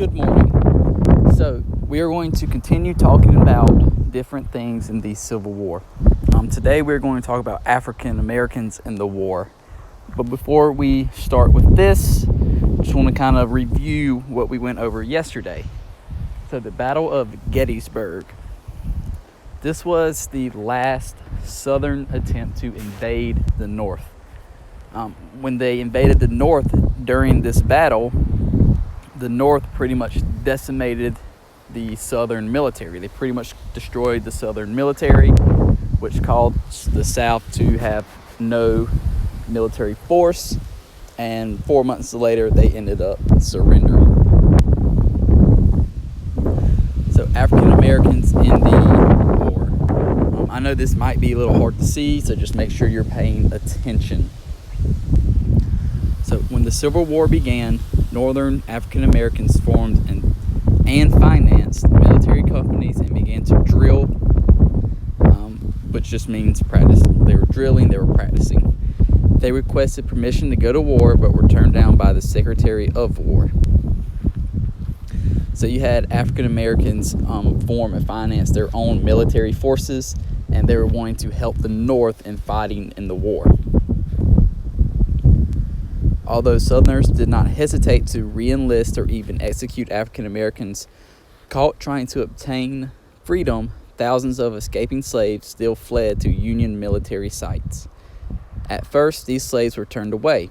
Good morning. So we are going to continue talking about different things in the Civil War. Today we're going to talk about African Americans in the war. But before we start with this, just want to kind of review what we went over yesterday. So the Battle of Gettysburg. This was the last Southern attempt to invade the North. When they invaded the North during this battle, the North pretty much decimated the Southern military. They pretty much destroyed the Southern military, which caused the South to have no military force, and 4 months later they ended up surrendering. So African Americans in the war. I know this might be a little hard to see, so just make sure you're paying attention. So when the Civil War began, Northern African Americans formed and financed military companies and began to drill, which just means practice. They were drilling, they were practicing. They requested permission to go to war, but were turned down by the Secretary of War. So you had African Americans form and finance their own military forces, and they were wanting to help the North in fighting in the war. Although Southerners did not hesitate to re-enlist or even execute African Americans caught trying to obtain freedom, thousands of escaping slaves still fled to Union military sites. At first, these slaves were turned away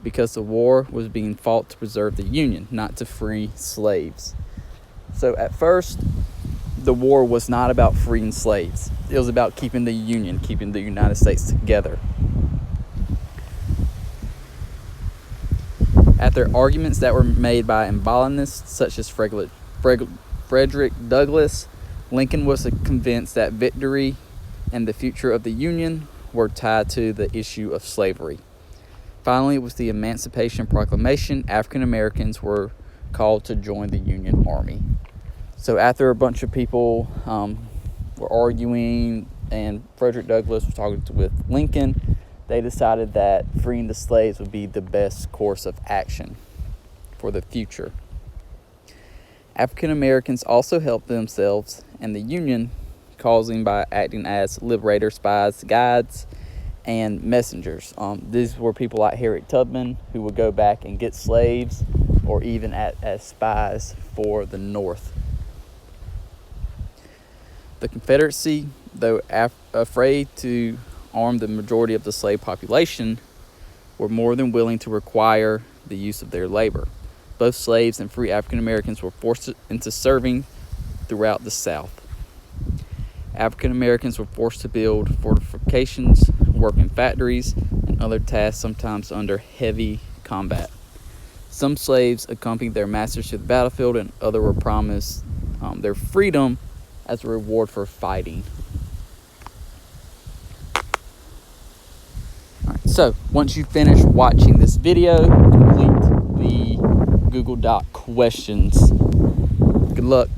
because the war was being fought to preserve the Union, not to free slaves. So at first, the war was not about freeing slaves. It was about keeping the Union, keeping the United States together. After arguments that were made by abolitionists such as Frederick Douglass, Lincoln was convinced that victory and the future of the Union were tied to the issue of slavery. Finally, with the Emancipation Proclamation, African Americans were called to join the Union Army. So after a bunch of people were arguing and Frederick Douglass was talking with Lincoln, they decided that freeing the slaves would be the best course of action for the future. African Americans also helped themselves and the Union, causing by acting as liberators, spies, guides, and messengers. These were people like Harriet Tubman, who would go back and get slaves, or even as spies for the North. The Confederacy, though afraid to arm the majority of the slave population, were more than willing to require the use of their labor. Both slaves and free African Americans were forced into serving throughout the South. African Americans were forced to build fortifications, work in factories, and other tasks, sometimes under heavy combat. Some slaves accompanied their masters to the battlefield, and others were promised their freedom as a reward for fighting. So, once you finish watching this video, complete the Google Doc questions. Good luck.